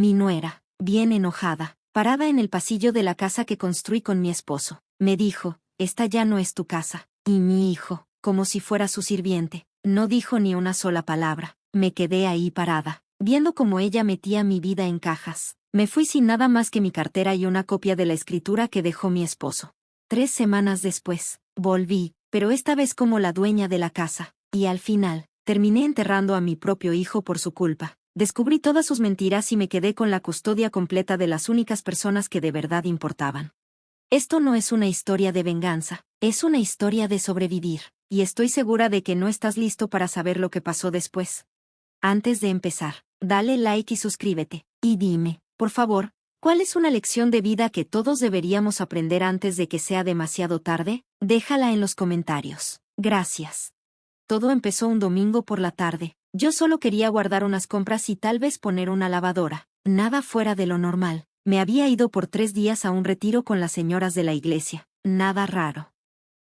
Mi nuera, bien enojada, parada en el pasillo de la casa que construí con mi esposo, me dijo, esta ya no es tu casa. Y mi hijo, como si fuera su sirviente, no dijo ni una sola palabra. Me quedé ahí parada, viendo cómo ella metía mi vida en cajas. Me fui sin nada más que mi cartera y una copia de la escritura que dejó mi esposo. 3 semanas después, volví, pero esta vez como la dueña de la casa, y al final, terminé enterrando a mi propio hijo por su culpa. Descubrí todas sus mentiras y me quedé con la custodia completa de las únicas personas que de verdad importaban. Esto no es una historia de venganza, es una historia de sobrevivir, y estoy segura de que no estás listo para saber lo que pasó después. Antes de empezar, dale like y suscríbete, y dime, por favor, ¿cuál es una lección de vida que todos deberíamos aprender antes de que sea demasiado tarde? Déjala en los comentarios. Gracias. Todo empezó un domingo por la tarde. Yo solo quería guardar unas compras y tal vez poner una lavadora. Nada fuera de lo normal. Me había ido por 3 días a un retiro con las señoras de la iglesia. Nada raro.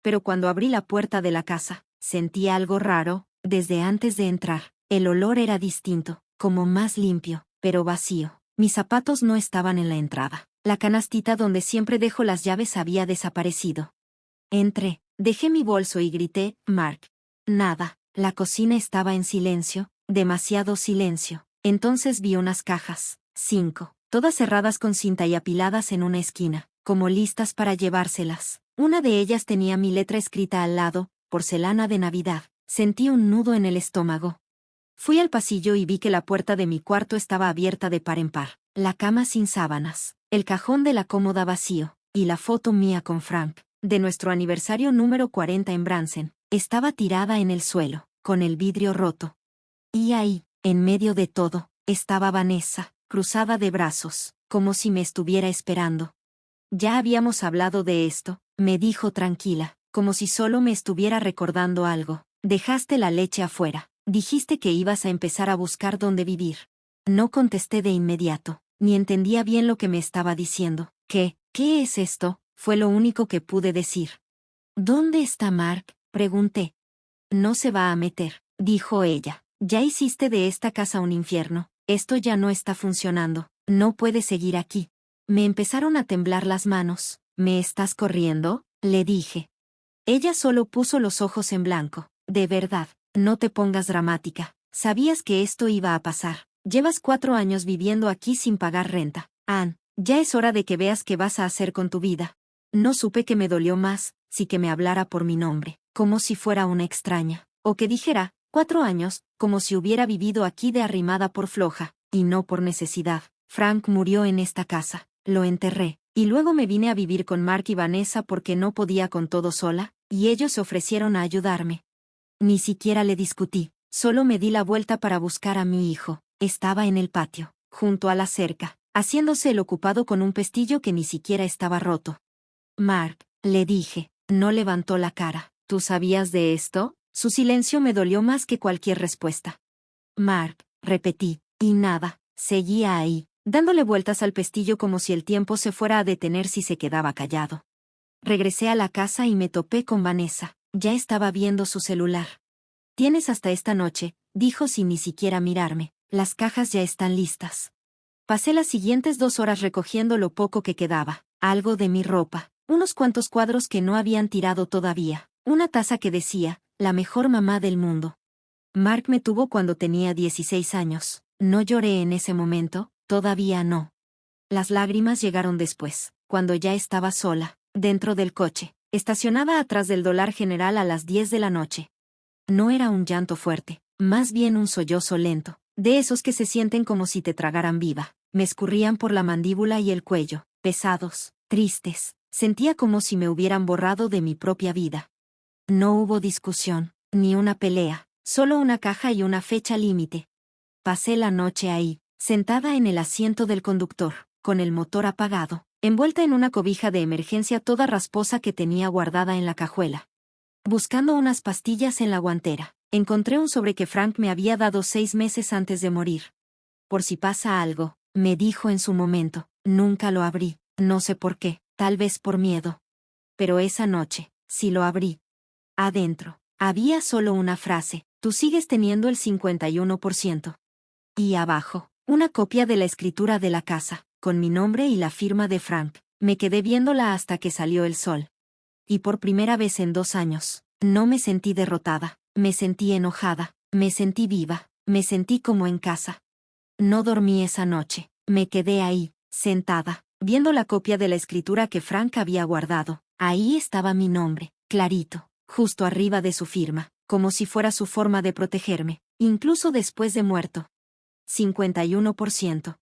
Pero cuando abrí la puerta de la casa, sentí algo raro, desde antes de entrar. El olor era distinto, como más limpio, pero vacío. Mis zapatos no estaban en la entrada. La canastita donde siempre dejo las llaves había desaparecido. Entré, dejé mi bolso y grité, Mark. Nada, la cocina estaba en silencio, demasiado silencio. Entonces vi unas cajas, 5, todas cerradas con cinta y apiladas en una esquina, como listas para llevárselas. Una de ellas tenía mi letra escrita al lado, porcelana de Navidad. Sentí un nudo en el estómago. Fui al pasillo y vi que la puerta de mi cuarto estaba abierta de par en par, la cama sin sábanas, el cajón de la cómoda vacío, y la foto mía con Frank, de nuestro aniversario número 40 en Branson, estaba tirada en el suelo, con el vidrio roto. Y ahí, en medio de todo, estaba Vanessa, cruzada de brazos, como si me estuviera esperando. Ya habíamos hablado de esto, me dijo tranquila, como si solo me estuviera recordando algo. Dejaste la leche afuera. Dijiste que ibas a empezar a buscar dónde vivir. No contesté de inmediato, ni entendía bien lo que me estaba diciendo. ¿Qué es esto? Fue lo único que pude decir. ¿Dónde está Mark? Pregunté. No se va a meter, dijo ella. Ya hiciste de esta casa un infierno. Esto ya no está funcionando. No puedes seguir aquí. Me empezaron a temblar las manos. ¿Me estás corriendo? Le dije. Ella solo puso los ojos en blanco. De verdad, no te pongas dramática. Sabías que esto iba a pasar. Llevas 4 años viviendo aquí sin pagar renta. Ann, ya es hora de que veas qué vas a hacer con tu vida. No supe que me dolió más, si que me hablara por mi nombre, como si fuera una extraña, o que dijera, 4 años, como si hubiera vivido aquí de arrimada por floja, y no por necesidad. Frank murió en esta casa, lo enterré, y luego me vine a vivir con Mark y Vanessa porque no podía con todo sola, y ellos se ofrecieron a ayudarme. Ni siquiera le discutí, solo me di la vuelta para buscar a mi hijo. Estaba en el patio, junto a la cerca, haciéndose el ocupado con un pestillo que ni siquiera estaba roto. Mark, le dije, no levantó la cara. ¿Tú sabías de esto? Su silencio me dolió más que cualquier respuesta. Mark, repetí, y nada, seguía ahí, dándole vueltas al pestillo como si el tiempo se fuera a detener si se quedaba callado. Regresé a la casa y me topé con Vanessa. Ya estaba viendo su celular. Tienes hasta esta noche, dijo sin ni siquiera mirarme. Las cajas ya están listas. Pasé las siguientes 2 horas recogiendo lo poco que quedaba. Algo de mi ropa, unos cuantos cuadros que no habían tirado todavía, una taza que decía, la mejor mamá del mundo. Mark me tuvo cuando tenía 16 años. No lloré en ese momento, todavía no. Las lágrimas llegaron después, cuando ya estaba sola, dentro del coche, estacionada atrás del Dollar General a las 10 de la noche. No era un llanto fuerte, más bien un sollozo lento, de esos que se sienten como si te tragaran viva. Me escurrían por la mandíbula y el cuello, pesados, tristes. Sentía como si me hubieran borrado de mi propia vida. No hubo discusión, ni una pelea, solo una caja y una fecha límite. Pasé la noche ahí, sentada en el asiento del conductor, con el motor apagado, envuelta en una cobija de emergencia toda rasposa que tenía guardada en la cajuela. Buscando unas pastillas en la guantera, encontré un sobre que Frank me había dado 6 meses antes de morir. Por si pasa algo, me dijo en su momento. Nunca lo abrí, no sé por qué, tal vez por miedo. Pero esa noche, sí lo abrí. Adentro, había solo una frase, tú sigues teniendo el 51%. Y abajo, Una copia de la escritura de la casa, con mi nombre y la firma de Frank. Me quedé viéndola hasta que salió el sol. Y por primera vez en 2 años, no me sentí derrotada, me sentí enojada, me sentí viva, me sentí como en casa. No dormí esa noche, me quedé ahí, sentada, viendo la copia de la escritura que Frank había guardado. Ahí estaba mi nombre, clarito, justo arriba de su firma, como si fuera su forma de protegerme, incluso después de muerto. 51%.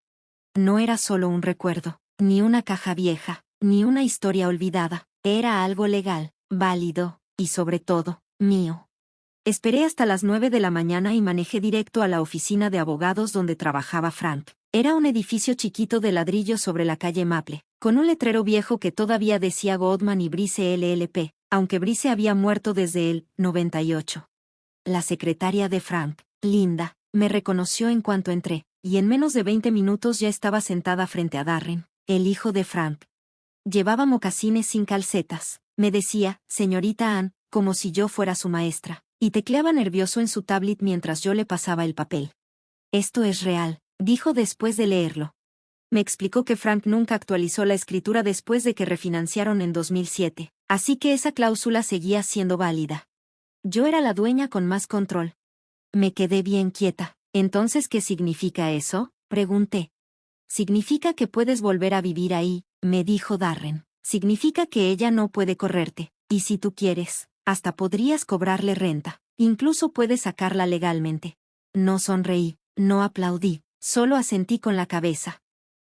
No era solo un recuerdo, ni una caja vieja, ni una historia olvidada, era algo legal, válido, y sobre todo, mío. Esperé hasta las 9 de la mañana y manejé directo a la oficina de abogados donde trabajaba Frank. Era un edificio chiquito de ladrillo sobre la calle Maple, con un letrero viejo que todavía decía Goldman y Brice LLP, aunque Brice había muerto desde el 98. La secretaria de Frank, Linda, me reconoció en cuanto entré, y en menos de 20 minutos ya estaba sentada frente a Darren, el hijo de Frank. Llevaba mocasines sin calcetas, me decía, señorita Ann, como si yo fuera su maestra, y tecleaba nervioso en su tablet mientras yo le pasaba el papel. Esto es real, dijo después de leerlo. Me explicó que Frank nunca actualizó la escritura después de que refinanciaron en 2007, así que esa cláusula seguía siendo válida. Yo era la dueña con más control. Me quedé bien quieta. ¿Entonces qué significa eso?, pregunté. Significa que puedes volver a vivir ahí, me dijo Darren. Significa que ella no puede correrte, y si tú quieres, hasta podrías cobrarle renta, incluso puedes sacarla legalmente. No sonreí, no aplaudí, solo asentí con la cabeza.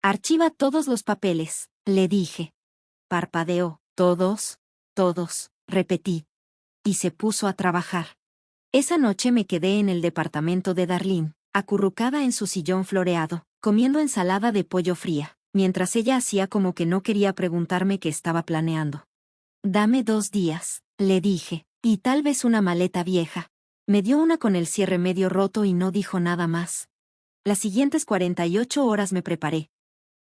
Archiva todos los papeles, le dije. Parpadeó. ¿Todos? Todos, repetí. Y se puso a trabajar. Esa noche me quedé en el departamento de Darlene, acurrucada en su sillón floreado, comiendo ensalada de pollo fría, mientras ella hacía como que no quería preguntarme qué estaba planeando. Dame 2 días, le dije, y tal vez una maleta vieja. Me dio una con el cierre medio roto y no dijo nada más. Las siguientes 48 horas me preparé.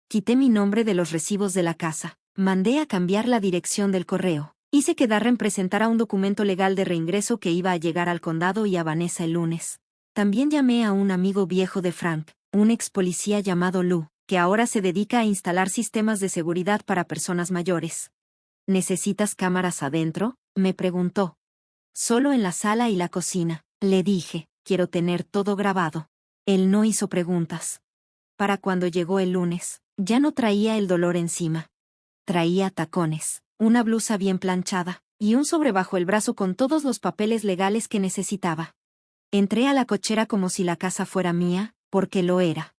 Quité mi nombre de los recibos de la casa, mandé a cambiar la dirección del correo. Hice que Darren presentara un documento legal de reingreso que iba a llegar al condado y a Vanessa el lunes. También llamé a un amigo viejo de Frank, un ex policía llamado Lou, que ahora se dedica a instalar sistemas de seguridad para personas mayores. ¿Necesitas cámaras adentro?, me preguntó. Solo en la sala y la cocina, le dije, quiero tener todo grabado. Él no hizo preguntas. Para cuando llegó el lunes, ya no traía el dolor encima. Traía tacones, una blusa bien planchada, y un sobre bajo el brazo con todos los papeles legales que necesitaba. Entré a la cochera como si la casa fuera mía, porque lo era.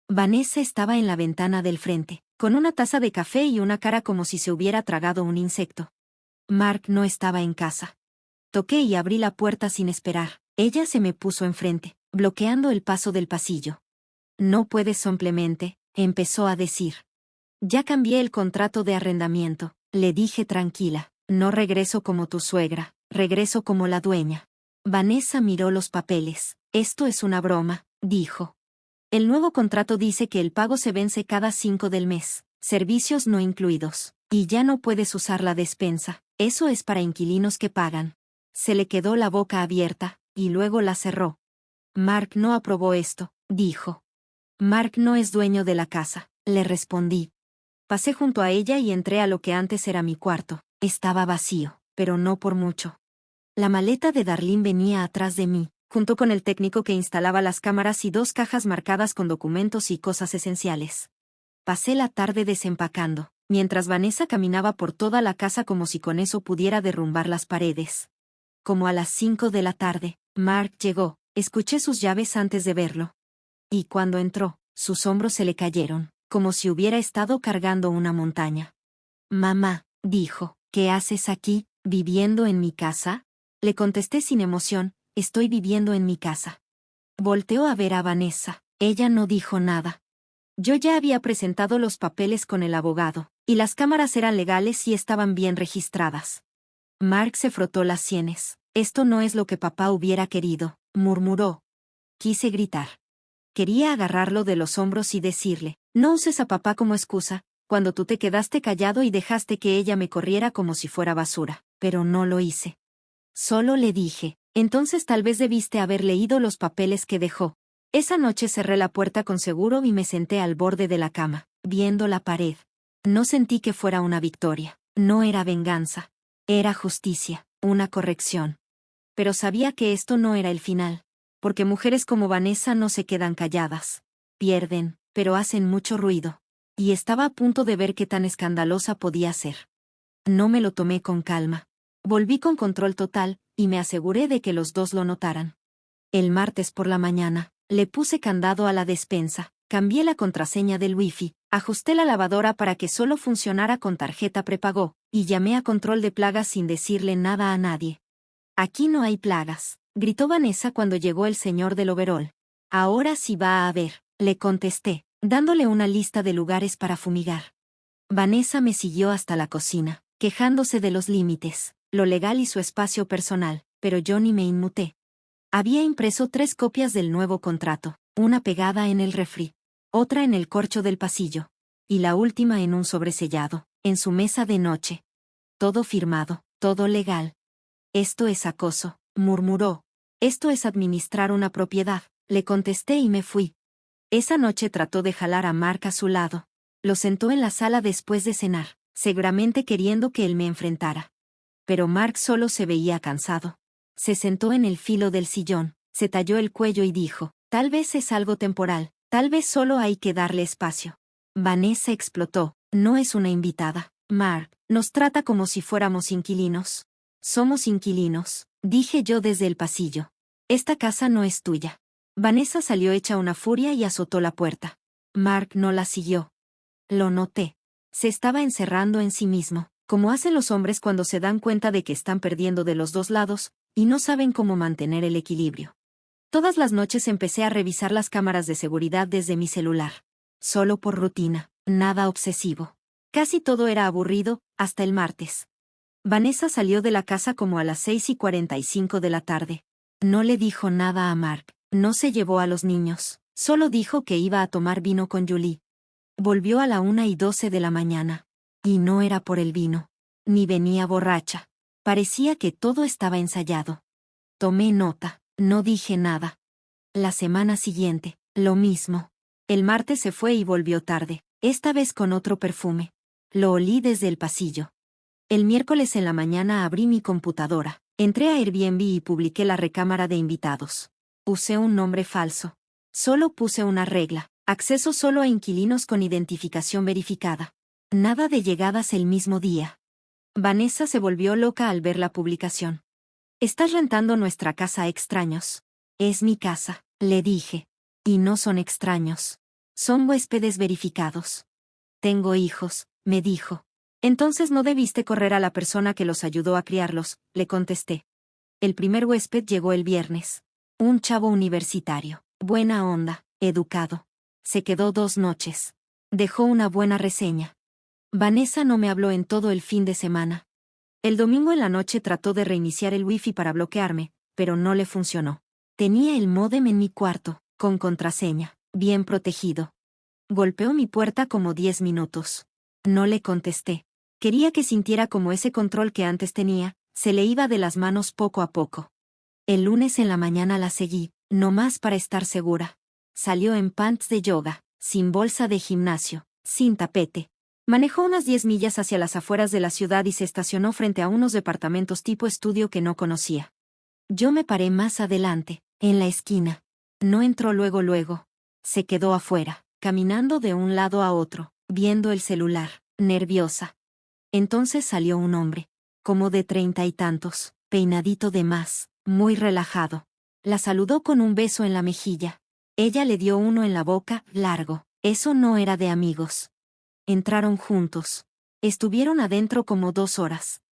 Vanessa estaba en la ventana del frente, con una taza de café y una cara como si se hubiera tragado un insecto. Mark no estaba en casa. Toqué y abrí la puerta sin esperar. Ella se me puso enfrente, bloqueando el paso del pasillo. No puedes simplemente, empezó a decir. Ya cambié el contrato de arrendamiento, le dije tranquila. No regreso como tu suegra, regreso como la dueña. Vanessa miró los papeles. Esto es una broma, dijo. El nuevo contrato dice que el pago se vence cada 5 del mes, servicios no incluidos, y ya no puedes usar la despensa, eso es para inquilinos que pagan. Se le quedó la boca abierta, y luego la cerró. Mark no aprobó esto, dijo. Mark no es dueño de la casa, le respondí. Pasé junto a ella y entré a lo que antes era mi cuarto. Estaba vacío, pero no por mucho. La maleta de Darlene venía atrás de mí, junto con el técnico que instalaba las cámaras y 2 cajas marcadas con documentos y cosas esenciales. Pasé la tarde desempacando, mientras Vanessa caminaba por toda la casa como si con eso pudiera derrumbar las paredes. Como a las 5 de la tarde, Mark llegó, escuché sus llaves antes de verlo. Y cuando entró, sus hombros se le cayeron, como si hubiera estado cargando una montaña. Mamá, dijo, ¿qué haces aquí, viviendo en mi casa? Le contesté sin emoción, estoy viviendo en mi casa. Volteó a ver a Vanessa, ella no dijo nada. Yo ya había presentado los papeles con el abogado, y las cámaras eran legales y estaban bien registradas. Mark se frotó las sienes. Esto no es lo que papá hubiera querido, murmuró. Quise gritar. Quería agarrarlo de los hombros y decirle, no uses a papá como excusa, cuando tú te quedaste callado y dejaste que ella me corriera como si fuera basura, pero no lo hice. Solo le dije, entonces tal vez debiste haber leído los papeles que dejó. Esa noche cerré la puerta con seguro y me senté al borde de la cama, viendo la pared. No sentí que fuera una victoria. No era venganza. Era justicia, una corrección. Pero sabía que esto no era el final. Porque mujeres como Vanessa no se quedan calladas. Pierden, pero hacen mucho ruido. Y estaba a punto de ver qué tan escandalosa podía ser. No me lo tomé con calma. Volví con control total, y me aseguré de que los dos lo notaran. El martes por la mañana, le puse candado a la despensa, cambié la contraseña del wifi, ajusté la lavadora para que solo funcionara con tarjeta prepago, y llamé a control de plagas sin decirle nada a nadie. Aquí no hay plagas, gritó Vanessa cuando llegó el señor del overol. Ahora sí va a haber, le contesté, dándole una lista de lugares para fumigar. Vanessa me siguió hasta la cocina, quejándose de los límites, lo legal y su espacio personal, pero yo ni me inmuté. Había impreso 3 copias del nuevo contrato, una pegada en el refri, otra en el corcho del pasillo, y la última en un sobresellado, en su mesa de noche. Todo firmado, todo legal. Esto es acoso, murmuró. Esto es administrar una propiedad, le contesté y me fui. Esa noche trató de jalar a Mark a su lado. Lo sentó en la sala después de cenar, seguramente queriendo que él me enfrentara. Pero Mark solo se veía cansado. Se sentó en el filo del sillón, se talló el cuello y dijo, tal vez es algo temporal, tal vez solo hay que darle espacio. Vanessa explotó, no es una invitada. Mark, nos trata como si fuéramos inquilinos. Somos inquilinos, dije yo desde el pasillo. Esta casa no es tuya. Vanessa salió hecha una furia y azotó la puerta. Mark no la siguió. Lo noté. Se estaba encerrando en sí mismo, como hacen los hombres cuando se dan cuenta de que están perdiendo de los dos lados, y no saben cómo mantener el equilibrio. Todas las noches empecé a revisar las cámaras de seguridad desde mi celular. Solo por rutina, nada obsesivo. Casi todo era aburrido, hasta el martes. Vanessa salió de la casa como a las 6:45 de la tarde. No le dijo nada a Mark, no se llevó a los niños, solo dijo que iba a tomar vino con Julie. Volvió a la 1:12 de la mañana. Y no era por el vino. Ni venía borracha. Parecía que todo estaba ensayado. Tomé nota, no dije nada. La semana siguiente, lo mismo. El martes se fue y volvió tarde, esta vez con otro perfume. Lo olí desde el pasillo. El miércoles en la mañana abrí mi computadora, entré a Airbnb y publiqué la recámara de invitados. Usé un nombre falso. Solo puse una regla, acceso solo a inquilinos con identificación verificada. Nada de llegadas el mismo día. Vanessa se volvió loca al ver la publicación. Estás rentando nuestra casa a extraños. Es mi casa, le dije. Y no son extraños. Son huéspedes verificados. Tengo hijos, me dijo. Entonces no debiste correr a la persona que los ayudó a criarlos, le contesté. El primer huésped llegó el viernes. Un chavo universitario, buena onda, educado. Se quedó 2 noches. Dejó una buena reseña. Vanessa no me habló en todo el fin de semana. El domingo en la noche trató de reiniciar el wifi para bloquearme, pero no le funcionó. Tenía el módem en mi cuarto, con contraseña, bien protegido. Golpeó mi puerta como 10 minutos. No le contesté. Quería que sintiera como ese control que antes tenía, se le iba de las manos poco a poco. El lunes en la mañana la seguí, no más para estar segura. Salió en pants de yoga, sin bolsa de gimnasio, sin tapete. Manejó unas 10 millas hacia las afueras de la ciudad y se estacionó frente a unos departamentos tipo estudio que no conocía. Yo me paré más adelante, en la esquina. No entró luego. Se quedó afuera, caminando de un lado a otro, viendo el celular, nerviosa. Entonces salió un hombre, como de 30 y tantos, peinadito de más, muy relajado. La saludó con un beso en la mejilla. Ella le dio uno en la boca, largo. Eso no era de amigos. Entraron juntos. Estuvieron adentro como 2 horas.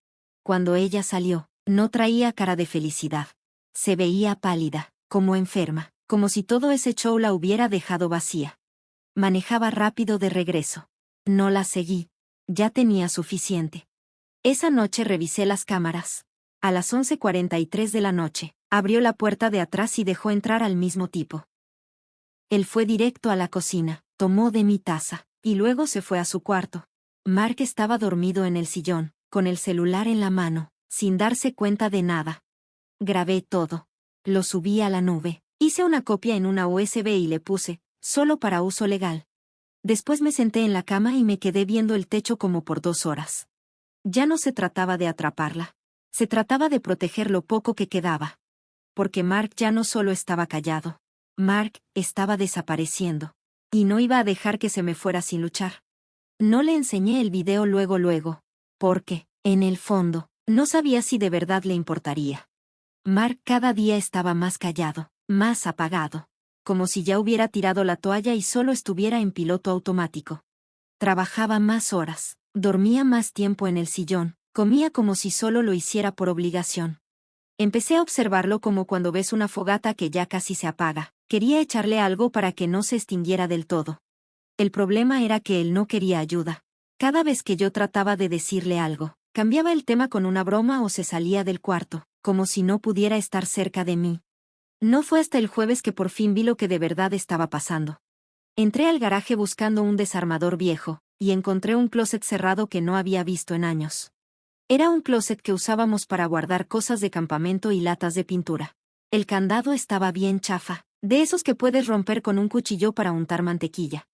Cuando ella salió, no traía cara de felicidad. Se veía pálida, como enferma, como si todo ese show la hubiera dejado vacía. Manejaba rápido de regreso. No la seguí. Ya tenía suficiente. Esa noche revisé las cámaras. A las 11:43 de la noche, abrió la puerta de atrás y dejó entrar al mismo tipo. Él fue directo a la cocina, tomó de mi taza, y luego se fue a su cuarto. Mark estaba dormido en el sillón, con el celular en la mano, sin darse cuenta de nada. Grabé todo. Lo subí a la nube, Hice una copia en una USB y le puse, solo para uso legal. Después me senté en la cama y me quedé viendo el techo como por 2 horas. Ya no se trataba de atraparla. Se trataba de proteger lo poco que quedaba. Porque Mark ya no solo estaba callado. Mark estaba desapareciendo. Y no iba a dejar que se me fuera sin luchar. No le enseñé el video luego. Porque, en el fondo, no sabía si de verdad le importaría. Mark cada día estaba más callado, más apagado. Como si ya hubiera tirado la toalla y solo estuviera en piloto automático. Trabajaba más horas, dormía más tiempo en el sillón, comía como si solo lo hiciera por obligación. Empecé a observarlo como cuando ves una fogata que ya casi se apaga. Quería echarle algo para que no se extinguiera del todo. El problema era que él no quería ayuda. Cada vez que yo trataba de decirle algo, cambiaba el tema con una broma o se salía del cuarto, como si no pudiera estar cerca de mí. No fue hasta el jueves que por fin vi lo que de verdad estaba pasando. Entré al garaje buscando un desarmador viejo, y encontré un closet cerrado que no había visto en años. Era un closet que usábamos para guardar cosas de campamento y latas de pintura. El candado estaba bien chafa, de esos que puedes romper con un cuchillo para untar mantequilla.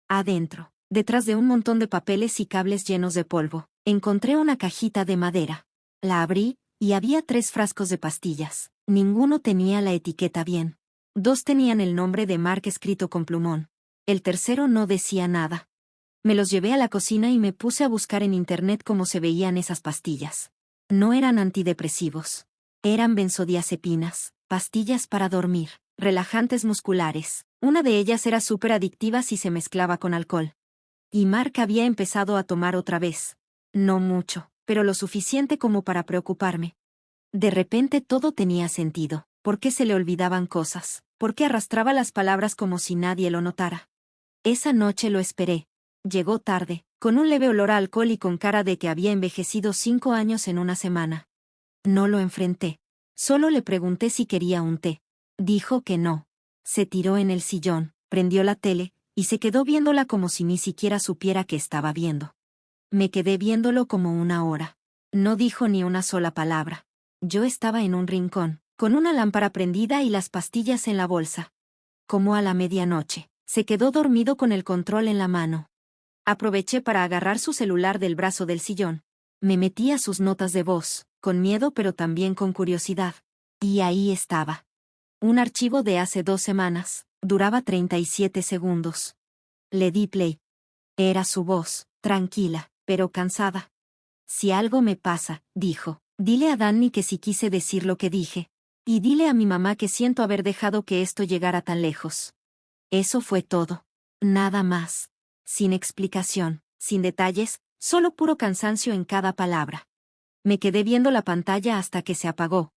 Adentro, detrás de un montón de papeles y cables llenos de polvo, encontré una cajita de madera. La abrí, y había 3 frascos de pastillas. Ninguno tenía la etiqueta bien. 2 tenían el nombre de Mark escrito con plumón. El tercero no decía nada. Me los llevé a la cocina y me puse a buscar en internet cómo se veían esas pastillas. No eran antidepresivos. Eran benzodiazepinas, pastillas para dormir, relajantes musculares. Una de ellas era súper adictiva si se mezclaba con alcohol. Y Mark había empezado a tomar otra vez. No mucho, pero lo suficiente como para preocuparme. De repente todo tenía sentido. ¿Por qué se le olvidaban cosas? ¿Por qué arrastraba las palabras como si nadie lo notara? Esa noche lo esperé. Llegó tarde, con un leve olor a alcohol y con cara de que había envejecido 5 años en una semana. No lo enfrenté. Solo le pregunté si quería un té. Dijo que no. Se tiró en el sillón, prendió la tele, y se quedó viéndola como si ni siquiera supiera que estaba viendo. Me quedé viéndolo como 1 hora. No dijo ni una sola palabra. Yo estaba en un rincón, con una lámpara prendida y las pastillas en la bolsa. Como a la medianoche, se quedó dormido con el control en la mano. Aproveché para agarrar su celular del brazo del sillón. Me metí a sus notas de voz, con miedo pero también con curiosidad. Y ahí estaba. Un archivo de hace 2 semanas, duraba 37 segundos. Le di play. Era su voz, tranquila, pero cansada. Si algo me pasa, dijo, dile a Danny que si quise decir lo que dije. Y dile a mi mamá que siento haber dejado que esto llegara tan lejos. Eso fue todo. Nada más. Sin explicación, sin detalles, solo puro cansancio en cada palabra. Me quedé viendo la pantalla hasta que se apagó.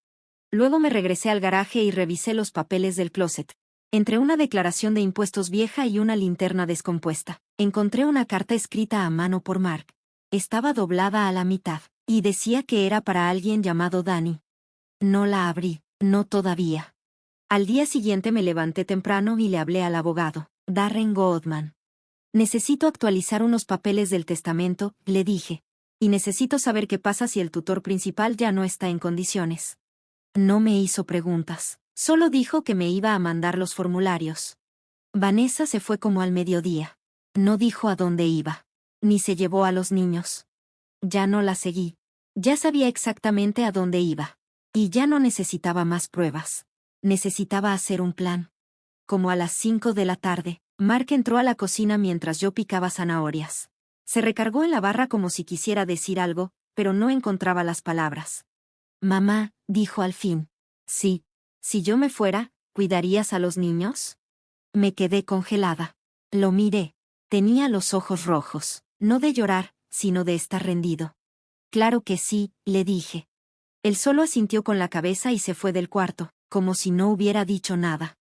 Luego me regresé al garaje y revisé los papeles del closet. Entre una declaración de impuestos vieja y una linterna descompuesta, encontré una carta escrita a mano por Mark. Estaba doblada a la mitad, y decía que era para alguien llamado Danny. No la abrí, no todavía. Al día siguiente me levanté temprano y le hablé al abogado, Darren Goodman. Necesito actualizar unos papeles del testamento, le dije. Y necesito saber qué pasa si el tutor principal ya no está en condiciones. No me hizo preguntas, solo dijo que me iba a mandar los formularios. Vanessa se fue como al mediodía. No dijo a dónde iba. Ni se llevó a los niños. Ya no la seguí. Ya sabía exactamente a dónde iba. Y ya no necesitaba más pruebas. Necesitaba hacer un plan. Como a las 5 de la tarde, Mark entró a la cocina mientras yo picaba zanahorias. Se recargó en la barra como si quisiera decir algo, pero no encontraba las palabras. Mamá, dijo al fin. Sí. Si yo me fuera, ¿cuidarías a los niños? Me quedé congelada. Lo miré. Tenía los ojos rojos, no de llorar, sino de estar rendido. Claro que sí, le dije. Él solo asintió con la cabeza y se fue del cuarto, como si no hubiera dicho nada.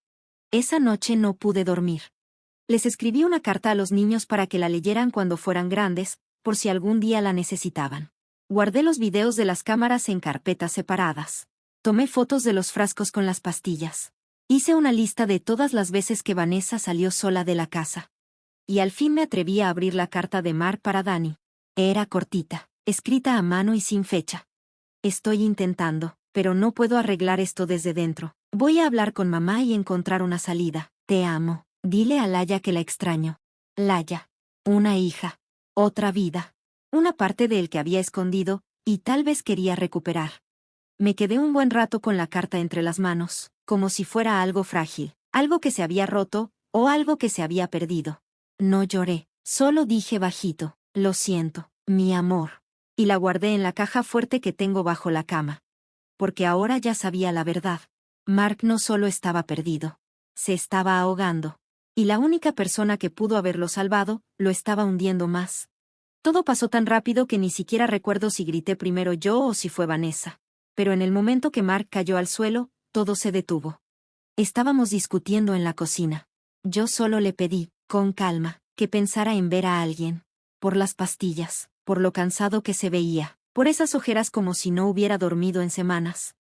Esa noche no pude dormir. Les escribí una carta a los niños para que la leyeran cuando fueran grandes, por si algún día la necesitaban. Guardé los videos de las cámaras en carpetas separadas. Tomé fotos de los frascos con las pastillas. Hice una lista de todas las veces que Vanessa salió sola de la casa. Y al fin me atreví a abrir la carta de Mark para Danny. Era cortita, escrita a mano y sin fecha. Estoy intentando, pero no puedo arreglar esto desde dentro. Voy a hablar con mamá y encontrar una salida. Te amo. Dile a Laya que la extraño. Laya. Una hija. Otra vida. Una parte de él que había escondido, y tal vez quería recuperar. Me quedé un buen rato con la carta entre las manos, como si fuera algo frágil, algo que se había roto, o algo que se había perdido. No lloré, solo dije bajito, lo siento, mi amor. Y la guardé en la caja fuerte que tengo bajo la cama. Porque ahora ya sabía la verdad. Mark no solo estaba perdido, se estaba ahogando. Y la única persona que pudo haberlo salvado, lo estaba hundiendo más. Todo pasó tan rápido que ni siquiera recuerdo si grité primero yo o si fue Vanessa. Pero en el momento que Mark cayó al suelo, todo se detuvo. Estábamos discutiendo en la cocina. Yo solo le pedí, con calma, que pensara en ver a alguien. Por las pastillas, por lo cansado que se veía, por esas ojeras como si no hubiera dormido en semanas.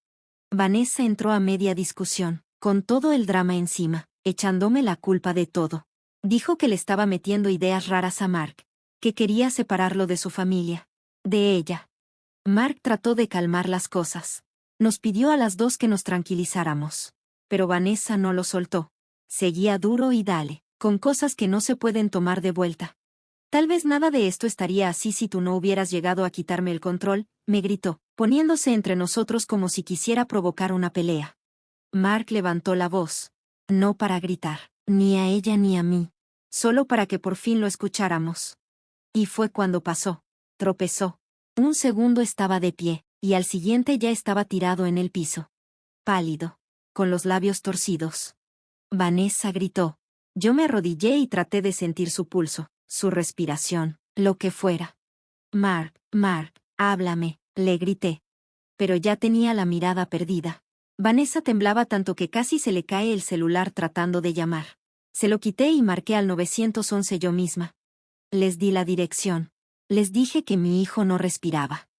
Vanessa entró a media discusión, con todo el drama encima, echándome la culpa de todo. Dijo que le estaba metiendo ideas raras a Mark, que quería separarlo de su familia, de ella. Mark trató de calmar las cosas. Nos pidió a las dos que nos tranquilizáramos. Pero Vanessa no lo soltó. Seguía duro y dale, con cosas que no se pueden tomar de vuelta. Tal vez nada de esto estaría así si tú no hubieras llegado a quitarme el control, me gritó, poniéndose entre nosotros como si quisiera provocar una pelea. Mark levantó la voz. No para gritar, ni a ella ni a mí. Solo para que por fin lo escucháramos. Y fue cuando pasó. Tropezó. Un segundo estaba de pie, y al siguiente ya estaba tirado en el piso. Pálido. Con los labios torcidos. Vanessa gritó. Yo me arrodillé y traté de sentir su pulso, su respiración, lo que fuera. Mark, háblame, le grité. Pero ya tenía la mirada perdida. Vanessa temblaba tanto que casi se le cae el celular tratando de llamar. Se lo quité y marqué al 911 yo misma. Les di la dirección. Les dije que mi hijo no respiraba.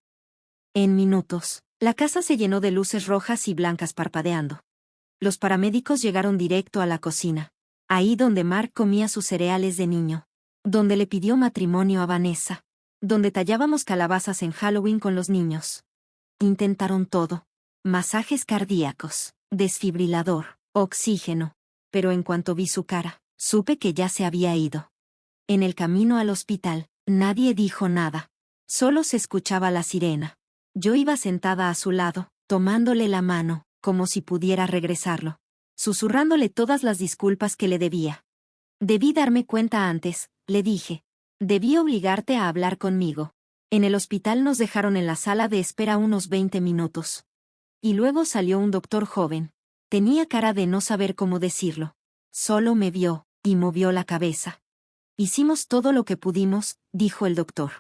En minutos, la casa se llenó de luces rojas y blancas parpadeando. Los paramédicos llegaron directo a la cocina. Ahí donde Mark comía sus cereales de niño. Donde le pidió matrimonio a Vanessa. Donde tallábamos calabazas en Halloween con los niños. Intentaron todo. Masajes cardíacos, desfibrilador, oxígeno. Pero en cuanto vi su cara, supe que ya se había ido. En el camino al hospital, nadie dijo nada. Solo se escuchaba la sirena. Yo iba sentada a su lado, tomándole la mano, como si pudiera regresarlo. Susurrándole todas las disculpas que le debía. Debí darme cuenta antes, le dije. Debí obligarte a hablar conmigo. En el hospital nos dejaron en la sala de espera unos 20 minutos. Y luego salió un doctor joven. Tenía cara de no saber cómo decirlo. Solo me vio, y movió la cabeza. Hicimos todo lo que pudimos, dijo el doctor.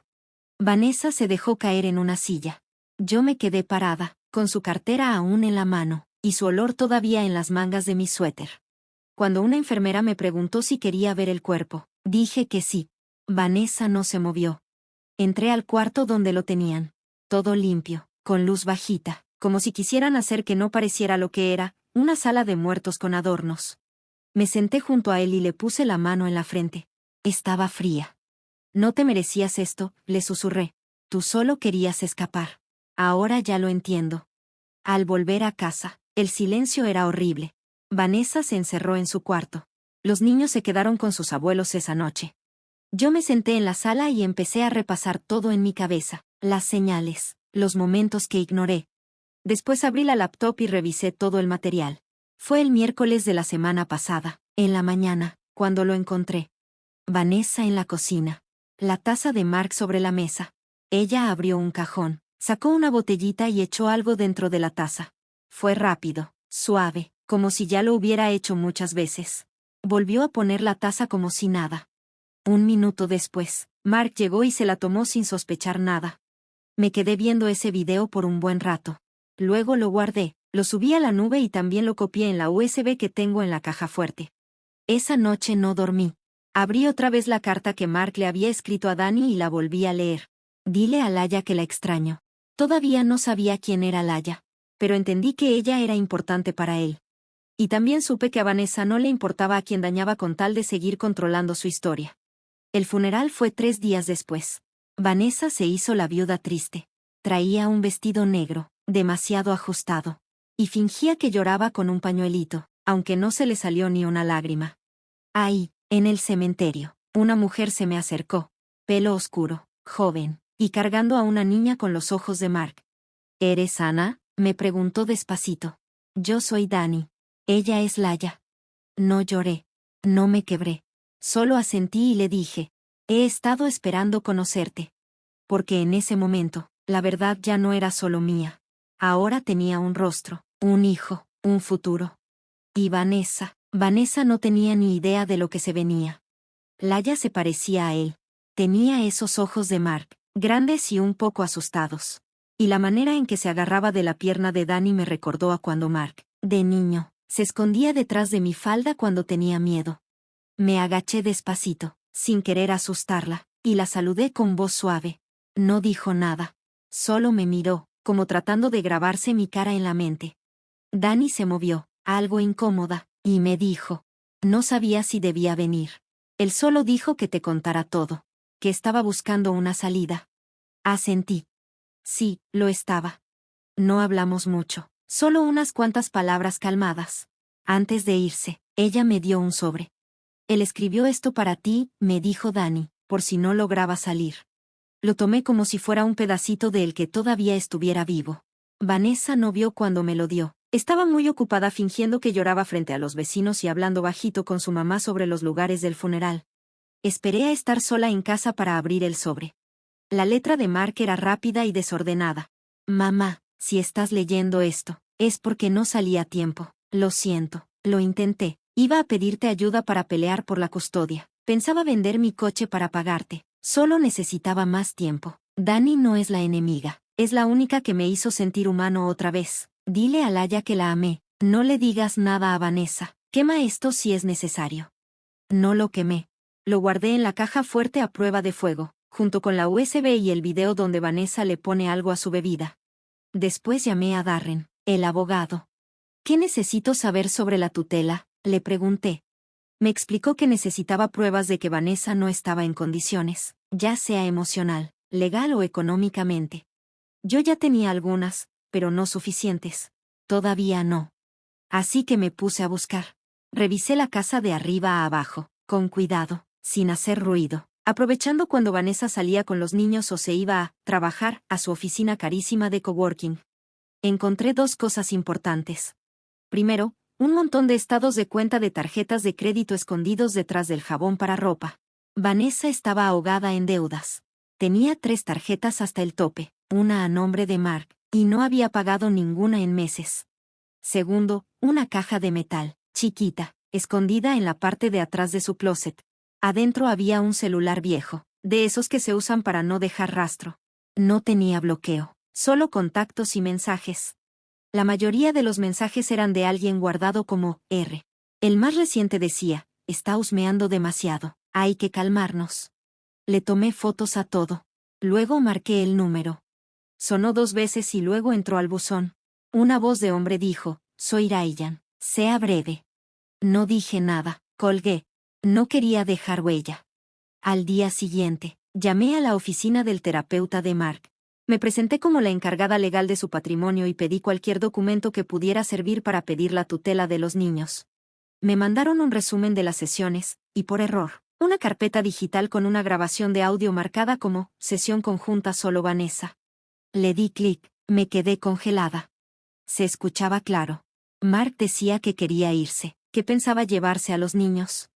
Vanessa se dejó caer en una silla. Yo me quedé parada, con su cartera aún en la mano, y su olor todavía en las mangas de mi suéter. Cuando una enfermera me preguntó si quería ver el cuerpo, dije que sí. Vanessa no se movió. Entré al cuarto donde lo tenían. Todo limpio, con luz bajita, como si quisieran hacer que no pareciera lo que era, una sala de muertos con adornos. Me senté junto a él y le puse la mano en la frente. Estaba fría. No te merecías esto, le susurré. Tú solo querías escapar. Ahora ya lo entiendo. Al volver a casa, el silencio era horrible. Vanessa se encerró en su cuarto. Los niños se quedaron con sus abuelos esa noche. Yo me senté en la sala y empecé a repasar todo en mi cabeza, las señales, los momentos que ignoré. Después abrí la laptop y revisé todo el material. Fue el miércoles de la semana pasada, en la mañana, cuando lo encontré. Vanessa en la cocina. La taza de Mark sobre la mesa. Ella abrió un cajón, sacó una botellita y echó algo dentro de la taza. Fue rápido, suave, como si ya lo hubiera hecho muchas veces. Volvió a poner la taza como si nada. Un minuto después, Mark llegó y se la tomó sin sospechar nada. Me quedé viendo ese video por un buen rato. Luego lo guardé, lo subí a la nube y también lo copié en la USB que tengo en la caja fuerte. Esa noche no dormí. Abrí otra vez la carta que Mark le había escrito a Dani y la volví a leer. Dile a Laya que la extraño. Todavía no sabía quién era Laya, pero entendí que ella era importante para él. Y también supe que a Vanessa no le importaba a quien dañaba con tal de seguir controlando su historia. El funeral fue 3 días después. Vanessa se hizo la viuda triste. Traía un vestido negro, demasiado ajustado. y fingía que lloraba con un pañuelito, aunque no se le salió ni una lágrima. Ahí, en el cementerio, una mujer se me acercó, pelo oscuro, joven, y cargando a una niña con los ojos de Mark. ¿Eres Ana?, me preguntó despacito. Yo soy Dani. Ella es Laya. No lloré. No me quebré. Solo asentí y le dije, he estado esperando conocerte. Porque en ese momento, la verdad ya no era solo mía. Ahora tenía un rostro, un hijo, un futuro. Y Vanessa no tenía ni idea de lo que se venía. Laya se parecía a él. Tenía esos ojos de Mark, grandes y un poco asustados. Y la manera en que se agarraba de la pierna de Dani me recordó a cuando Mark, de niño, se escondía detrás de mi falda cuando tenía miedo. Me agaché despacito, sin querer asustarla, y la saludé con voz suave. No dijo nada. Solo me miró, como tratando de grabarse mi cara en la mente. Dani se movió, algo incómoda, y me dijo. No sabía si debía venir. Él solo dijo que te contara todo, que estaba buscando una salida. Asentí. Sí, lo estaba. No hablamos mucho, solo unas cuantas palabras calmadas. Antes de irse, ella me dio un sobre. Él escribió esto para ti, me dijo Dani, por si no lograba salir. Lo tomé como si fuera un pedacito de él que todavía estuviera vivo. Vanessa no vio cuando me lo dio. Estaba muy ocupada fingiendo que lloraba frente a los vecinos y hablando bajito con su mamá sobre los lugares del funeral. Esperé a estar sola en casa para abrir el sobre. La letra de Mark era rápida y desordenada. Mamá, si estás leyendo esto, es porque no salí a tiempo. Lo siento, lo intenté. Iba a pedirte ayuda para pelear por la custodia. Pensaba vender mi coche para pagarte. Solo necesitaba más tiempo. Dani no es la enemiga. Es la única que me hizo sentir humano otra vez. Dile a Laya que la amé. No le digas nada a Vanessa. Quema esto si es necesario. No lo quemé. Lo guardé en la caja fuerte a prueba de fuego, junto con la USB y el video donde Vanessa le pone algo a su bebida. Después llamé a Darren, el abogado. ¿Qué necesito saber sobre la tutela?, le pregunté. Me explicó que necesitaba pruebas de que Vanessa no estaba en condiciones, ya sea emocional, legal o económicamente. Yo ya tenía algunas, pero no suficientes. Todavía no. Así que me puse a buscar. Revisé la casa de arriba a abajo, con cuidado, sin hacer ruido, aprovechando cuando Vanessa salía con los niños o se iba a trabajar a su oficina carísima de coworking. Encontré dos cosas importantes. Primero, un montón de estados de cuenta de tarjetas de crédito escondidos detrás del jabón para ropa. Vanessa estaba ahogada en deudas. Tenía 3 tarjetas hasta el tope, una a nombre de Mark, y no había pagado ninguna en meses. Segundo, una caja de metal, chiquita, escondida en la parte de atrás de su closet. Adentro había un celular viejo, de esos que se usan para no dejar rastro. No tenía bloqueo, solo contactos y mensajes. La mayoría de los mensajes eran de alguien guardado como R. El más reciente decía, está husmeando demasiado, hay que calmarnos. Le tomé fotos a todo. Luego marqué el número. Sonó 2 veces y luego entró al buzón. Una voz de hombre dijo, soy Ryan, sea breve. No dije nada, colgué. No quería dejar huella. Al día siguiente, llamé a la oficina del terapeuta de Mark. Me presenté como la encargada legal de su patrimonio y pedí cualquier documento que pudiera servir para pedir la tutela de los niños. Me mandaron un resumen de las sesiones, y por error, una carpeta digital con una grabación de audio marcada como sesión conjunta solo Vanessa. Le di clic, me quedé congelada. Se escuchaba claro. Mark decía que quería irse, que pensaba llevarse a los niños.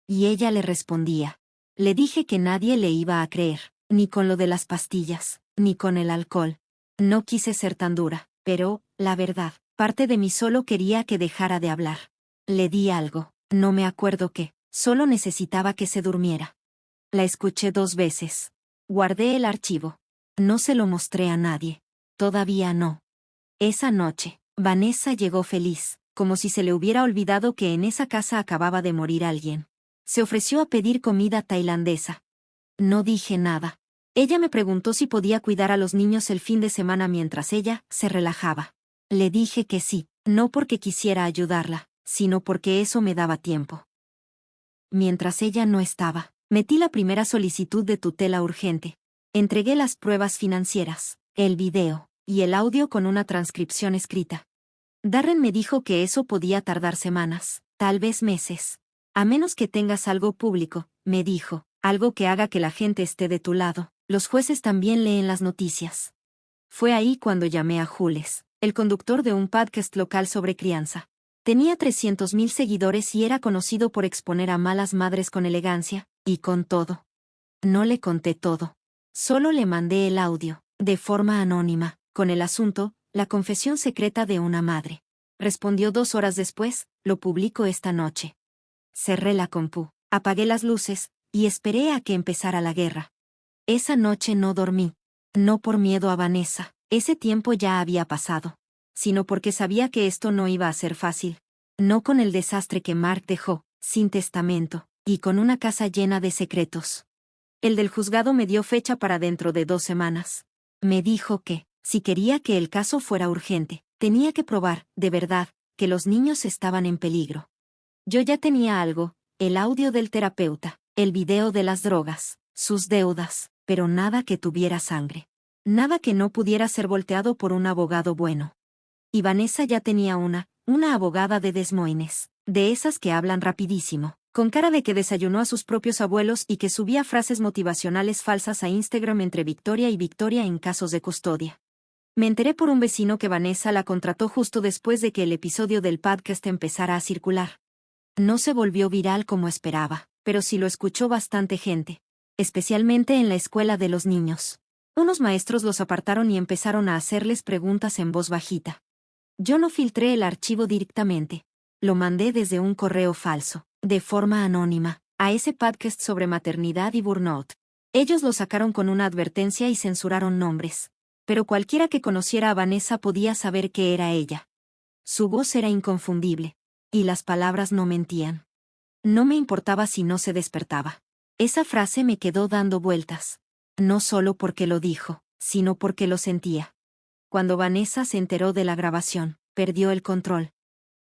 Y ella le respondía. Le dije que nadie le iba a creer, ni con lo de las pastillas, ni con el alcohol. No quise ser tan dura, pero, la verdad, parte de mí solo quería que dejara de hablar. Le di algo, no me acuerdo qué, solo necesitaba que se durmiera. La escuché 2 veces. Guardé el archivo. No se lo mostré a nadie. Todavía no. Esa noche, Vanessa llegó feliz, como si se le hubiera olvidado que en esa casa acababa de morir alguien. Se ofreció a pedir comida tailandesa. No dije nada. Ella me preguntó si podía cuidar a los niños el fin de semana mientras ella se relajaba. Le dije que sí, no porque quisiera ayudarla, sino porque eso me daba tiempo. Mientras ella no estaba, metí la primera solicitud de tutela urgente. Entregué las pruebas financieras, el video y el audio con una transcripción escrita. Darren me dijo que eso podía tardar semanas, tal vez meses. A menos que tengas algo público, me dijo, algo que haga que la gente esté de tu lado. Los jueces también leen las noticias. Fue ahí cuando llamé a Jules, el conductor de un podcast local sobre crianza. Tenía 300.000 seguidores y era conocido por exponer a malas madres con elegancia, y con todo. No le conté todo. Solo le mandé el audio, de forma anónima, con el asunto, la confesión secreta de una madre. Respondió 2 horas después, lo publico esta noche. Cerré la compu, apagué las luces, y esperé a que empezara la guerra. Esa noche no dormí. No por miedo a Vanessa, ese tiempo ya había pasado. Sino porque sabía que esto no iba a ser fácil. No con el desastre que Mark dejó, sin testamento, y con una casa llena de secretos. El del juzgado me dio fecha para dentro de 2 semanas. Me dijo que, si quería que el caso fuera urgente, tenía que probar, de verdad, que los niños estaban en peligro. Yo ya tenía algo, el audio del terapeuta, el video de las drogas, sus deudas, pero nada que tuviera sangre. Nada que no pudiera ser volteado por un abogado bueno. Y Vanessa ya tenía una abogada de Des Moines, de esas que hablan rapidísimo, con cara de que desayunó a sus propios abuelos y que subía frases motivacionales falsas a Instagram entre Victoria y Victoria en casos de custodia. Me enteré por un vecino que Vanessa la contrató justo después de que el episodio del podcast empezara a circular. No se volvió viral como esperaba, pero sí lo escuchó bastante gente, especialmente en la escuela de los niños. Unos maestros los apartaron y empezaron a hacerles preguntas en voz bajita. Yo no filtré el archivo directamente. Lo mandé desde un correo falso, de forma anónima, a ese podcast sobre maternidad y burnout. Ellos lo sacaron con una advertencia y censuraron nombres. Pero cualquiera que conociera a Vanessa podía saber que era ella. Su voz era inconfundible. Y las palabras no mentían. No me importaba si no se despertaba. Esa frase me quedó dando vueltas. No solo porque lo dijo, sino porque lo sentía. Cuando Vanessa se enteró de la grabación, perdió el control.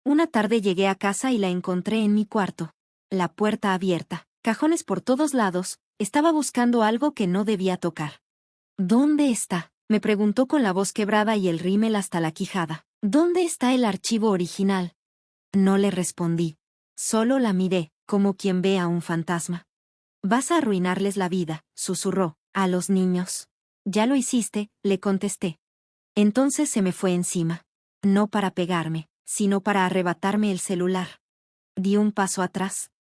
Una tarde llegué a casa y la encontré en mi cuarto. La puerta abierta, cajones por todos lados, estaba buscando algo que no debía tocar. ¿Dónde está?, me preguntó con la voz quebrada y el rímel hasta la quijada. ¿Dónde está el archivo original? No le respondí. Solo la miré, como quien ve a un fantasma. Vas a arruinarles la vida, susurró, a los niños. Ya lo hiciste, le contesté. Entonces se me fue encima. No para pegarme, sino para arrebatarme el celular. Di un paso atrás.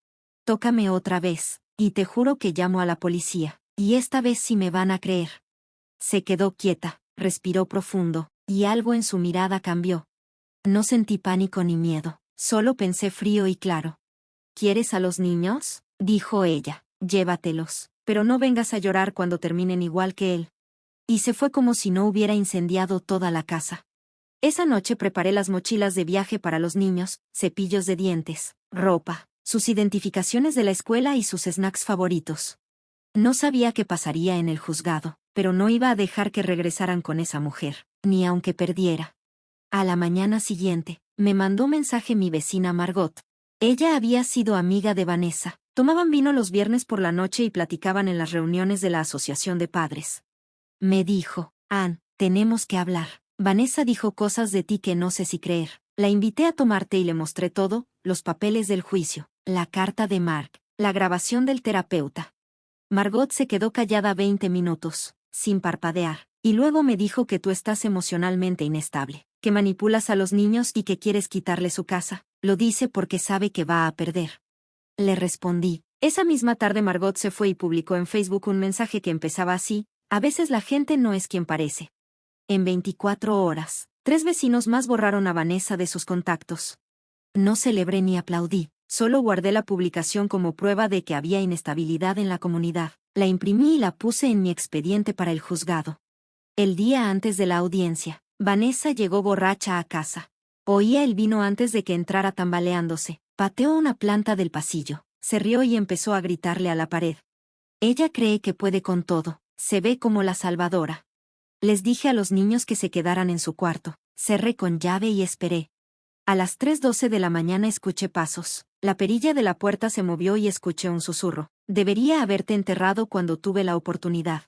Tócame otra vez, y te juro que llamo a la policía, y esta vez sí me van a creer. Se quedó quieta, respiró profundo, y algo en su mirada cambió. No sentí pánico ni miedo, solo pensé frío y claro. ¿Quieres a los niños?, dijo ella. Llévatelos, pero no vengas a llorar cuando terminen igual que él. Y se fue como si no hubiera incendiado toda la casa. Esa noche preparé las mochilas de viaje para los niños, cepillos de dientes, ropa, sus identificaciones de la escuela y sus snacks favoritos. No sabía qué pasaría en el juzgado, pero no iba a dejar que regresaran con esa mujer, ni aunque perdiera. A la mañana siguiente, me mandó mensaje mi vecina Margot. Ella había sido amiga de Vanessa. Tomaban vino los viernes por la noche y platicaban en las reuniones de la asociación de padres. Me dijo, Ann, tenemos que hablar. Vanessa dijo cosas de ti que no sé si creer. La invité a tomar té y le mostré todo, los papeles del juicio, la carta de Mark, la grabación del terapeuta. Margot se quedó callada 20 minutos, sin parpadear, y luego me dijo que tú estás emocionalmente inestable, que manipulas a los niños y que quieres quitarle su casa. Lo dice porque sabe que va a perder. Le respondí. Esa misma tarde Margot se fue y publicó en Facebook un mensaje que empezaba así: a veces la gente no es quien parece. En 24 horas, 3 vecinos más borraron a Vanessa de sus contactos. No celebré ni aplaudí, solo guardé la publicación como prueba de que había inestabilidad en la comunidad. La imprimí y la puse en mi expediente para el juzgado. El día antes de la audiencia, Vanessa llegó borracha a casa. Oía el vino antes de que entrara tambaleándose. Pateó una planta del pasillo, se rió y empezó a gritarle a la pared. Ella cree que puede con todo, se ve como la salvadora. Les dije a los niños que se quedaran en su cuarto, cerré con llave y esperé. A las 3:12 de la mañana escuché pasos, la perilla de la puerta se movió y escuché un susurro. Debería haberte enterrado cuando tuve la oportunidad.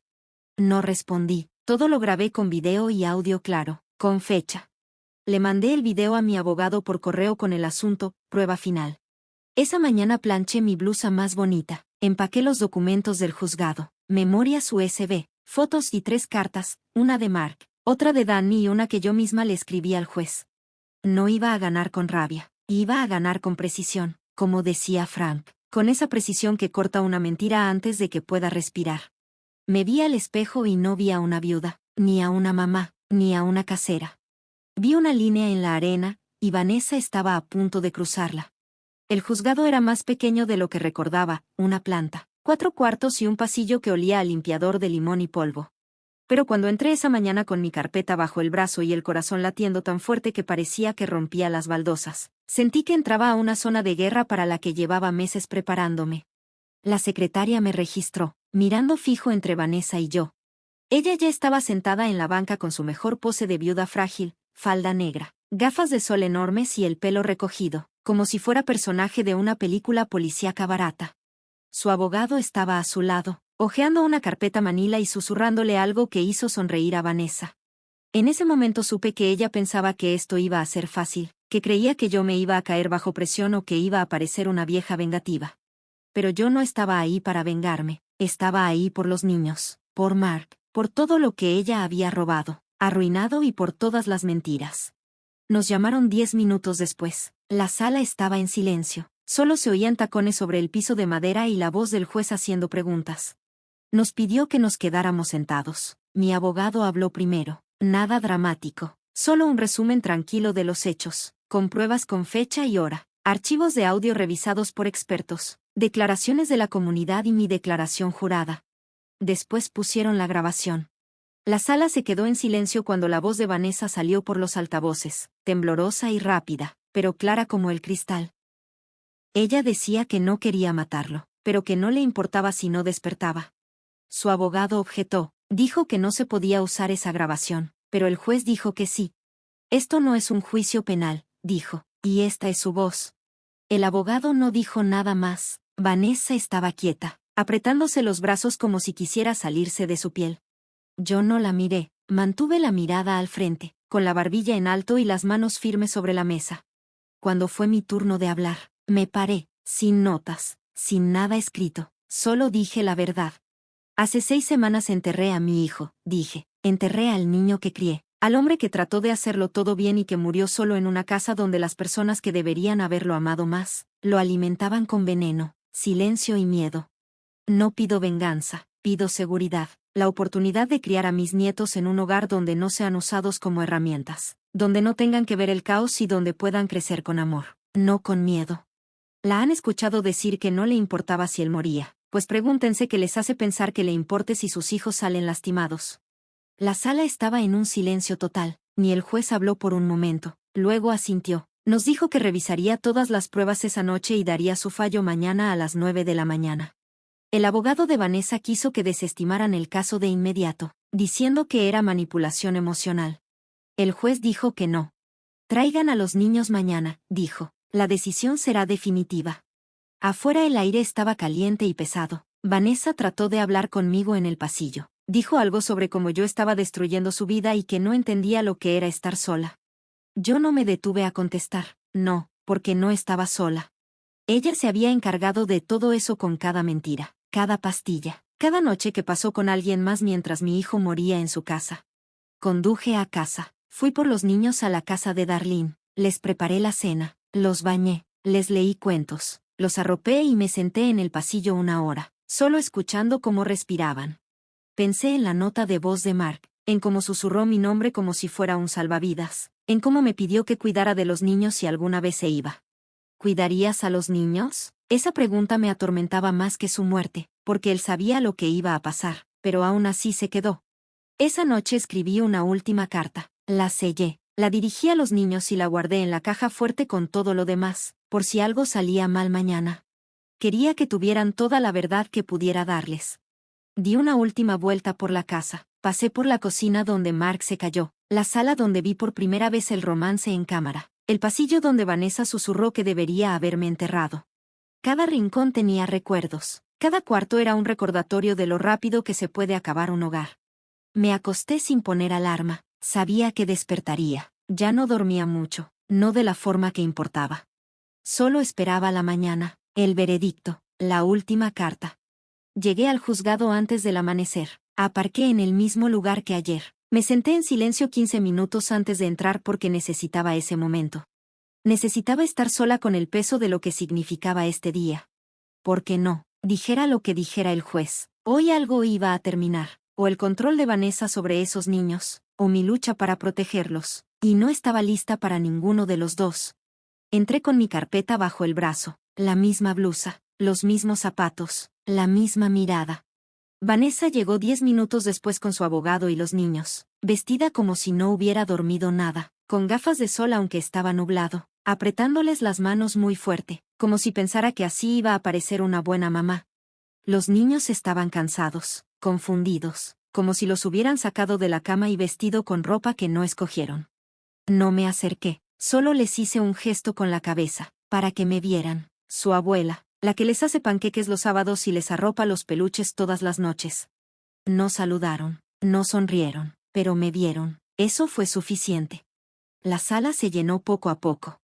No respondí, todo lo grabé con video y audio claro, con fecha. Le mandé el video a mi abogado por correo con el asunto, prueba final. Esa mañana planché mi blusa más bonita, empaqué los documentos del juzgado, memorias USB, fotos y 3 cartas, una de Mark, otra de Danny y una que yo misma le escribí al juez. No iba a ganar con rabia, iba a ganar con precisión, como decía Frank, con esa precisión que corta una mentira antes de que pueda respirar. Me vi al espejo y no vi a una viuda, ni a una mamá, ni a una casera. Vi una línea en la arena, y Vanessa estaba a punto de cruzarla. El juzgado era más pequeño de lo que recordaba, una planta, 4 cuartos y un pasillo que olía a limpiador de limón y polvo. Pero cuando entré esa mañana con mi carpeta bajo el brazo y el corazón latiendo tan fuerte que parecía que rompía las baldosas, sentí que entraba a una zona de guerra para la que llevaba meses preparándome. La secretaria me registró, mirando fijo entre Vanessa y yo. Ella ya estaba sentada en la banca con su mejor pose de viuda frágil, falda negra, gafas de sol enormes y el pelo recogido, como si fuera personaje de una película policíaca barata. Su abogado estaba a su lado, hojeando una carpeta manila y susurrándole algo que hizo sonreír a Vanessa. En ese momento supe que ella pensaba que esto iba a ser fácil, que creía que yo me iba a caer bajo presión o que iba a parecer una vieja vengativa. Pero yo no estaba ahí para vengarme, estaba ahí por los niños, por Mark, por todo lo que ella había robado, arruinado y por todas las mentiras. Nos llamaron 10 minutos después. La sala estaba en silencio, solo se oían tacones sobre el piso de madera y la voz del juez haciendo preguntas. Nos pidió que nos quedáramos sentados. Mi abogado habló primero, nada dramático, solo un resumen tranquilo de los hechos, con pruebas con fecha y hora, archivos de audio revisados por expertos, declaraciones de la comunidad y mi declaración jurada. Después pusieron la grabación. La sala se quedó en silencio cuando la voz de Vanessa salió por los altavoces, temblorosa y rápida, pero clara como el cristal. Ella decía que no quería matarlo, pero que no le importaba si no despertaba. Su abogado objetó, dijo que no se podía usar esa grabación, pero el juez dijo que sí. Esto no es un juicio penal, dijo, y esta es su voz. El abogado no dijo nada más. Vanessa estaba quieta, apretándose los brazos como si quisiera salirse de su piel. Yo no la miré, mantuve la mirada al frente, con la barbilla en alto y las manos firmes sobre la mesa. Cuando fue mi turno de hablar, me paré, sin notas, sin nada escrito, solo dije la verdad. Hace 6 semanas enterré a mi hijo, dije, enterré al niño que crié, al hombre que trató de hacerlo todo bien y que murió solo en una casa donde las personas que deberían haberlo amado más, lo alimentaban con veneno, silencio y miedo. No pido venganza, pido seguridad, la oportunidad de criar a mis nietos en un hogar donde no sean usados como herramientas, donde no tengan que ver el caos y donde puedan crecer con amor, no con miedo. La han escuchado decir que no le importaba si él moría, pues pregúntense qué les hace pensar que le importe si sus hijos salen lastimados. La sala estaba en un silencio total, ni el juez habló por un momento, luego asintió. Nos dijo que revisaría todas las pruebas esa noche y daría su fallo mañana a las 9 de la mañana. El abogado de Vanessa quiso que desestimaran el caso de inmediato, diciendo que era manipulación emocional. El juez dijo que no. Traigan a los niños mañana, dijo, la decisión será definitiva. Afuera el aire estaba caliente y pesado. Vanessa trató de hablar conmigo en el pasillo. Dijo algo sobre cómo yo estaba destruyendo su vida y que no entendía lo que era estar sola. Yo no me detuve a contestar, no, porque no estaba sola. Ella se había encargado de todo eso con cada mentira, cada pastilla, cada noche que pasó con alguien más mientras mi hijo moría en su casa. Conduje a casa, fui por los niños a la casa de Darlene, les preparé la cena, los bañé, les leí cuentos, los arropé y me senté en el pasillo 1 hora, solo escuchando cómo respiraban. Pensé en la nota de voz de Mark, en cómo susurró mi nombre como si fuera un salvavidas, en cómo me pidió que cuidara de los niños si alguna vez se iba. ¿Cuidarías a los niños? Esa pregunta me atormentaba más que su muerte, porque él sabía lo que iba a pasar, pero aún así se quedó. Esa noche escribí una última carta, la sellé, la dirigí a los niños y la guardé en la caja fuerte con todo lo demás, por si algo salía mal mañana. Quería que tuvieran toda la verdad que pudiera darles. Di una última vuelta por la casa, pasé por la cocina donde Mark se cayó, la sala donde vi por primera vez el romance en cámara, el pasillo donde Vanessa susurró que debería haberme enterrado. Cada rincón tenía recuerdos, cada cuarto era un recordatorio de lo rápido que se puede acabar un hogar. Me acosté sin poner alarma, sabía que despertaría, Ya no dormía mucho, no de la forma que importaba. Solo esperaba la mañana, el veredicto, la última carta. Llegué al juzgado antes del amanecer. Aparqué en el mismo lugar que ayer. Me senté en silencio 15 minutos antes de entrar porque necesitaba ese momento. Necesitaba estar sola con el peso de lo que significaba este día. Porque no, dijera lo que dijera el juez, hoy algo iba a terminar, o el control de Vanessa sobre esos niños, o mi lucha para protegerlos, y no estaba lista para ninguno de los dos. Entré con mi carpeta bajo el brazo, la misma blusa, los mismos zapatos, la misma mirada. Vanessa llegó 10 minutos después con su abogado y los niños, vestida como si no hubiera dormido nada, con gafas de sol aunque estaba nublado, apretándoles las manos muy fuerte, como si pensara que así iba a parecer una buena mamá. Los niños estaban cansados, confundidos, como si los hubieran sacado de la cama y vestido con ropa que no escogieron. No me acerqué, solo les hice un gesto con la cabeza, para que me vieran. Su abuela, la que les hace panqueques los sábados y les arropa los peluches todas las noches. No saludaron, no sonrieron, pero me vieron, eso fue suficiente. La sala se llenó poco a poco.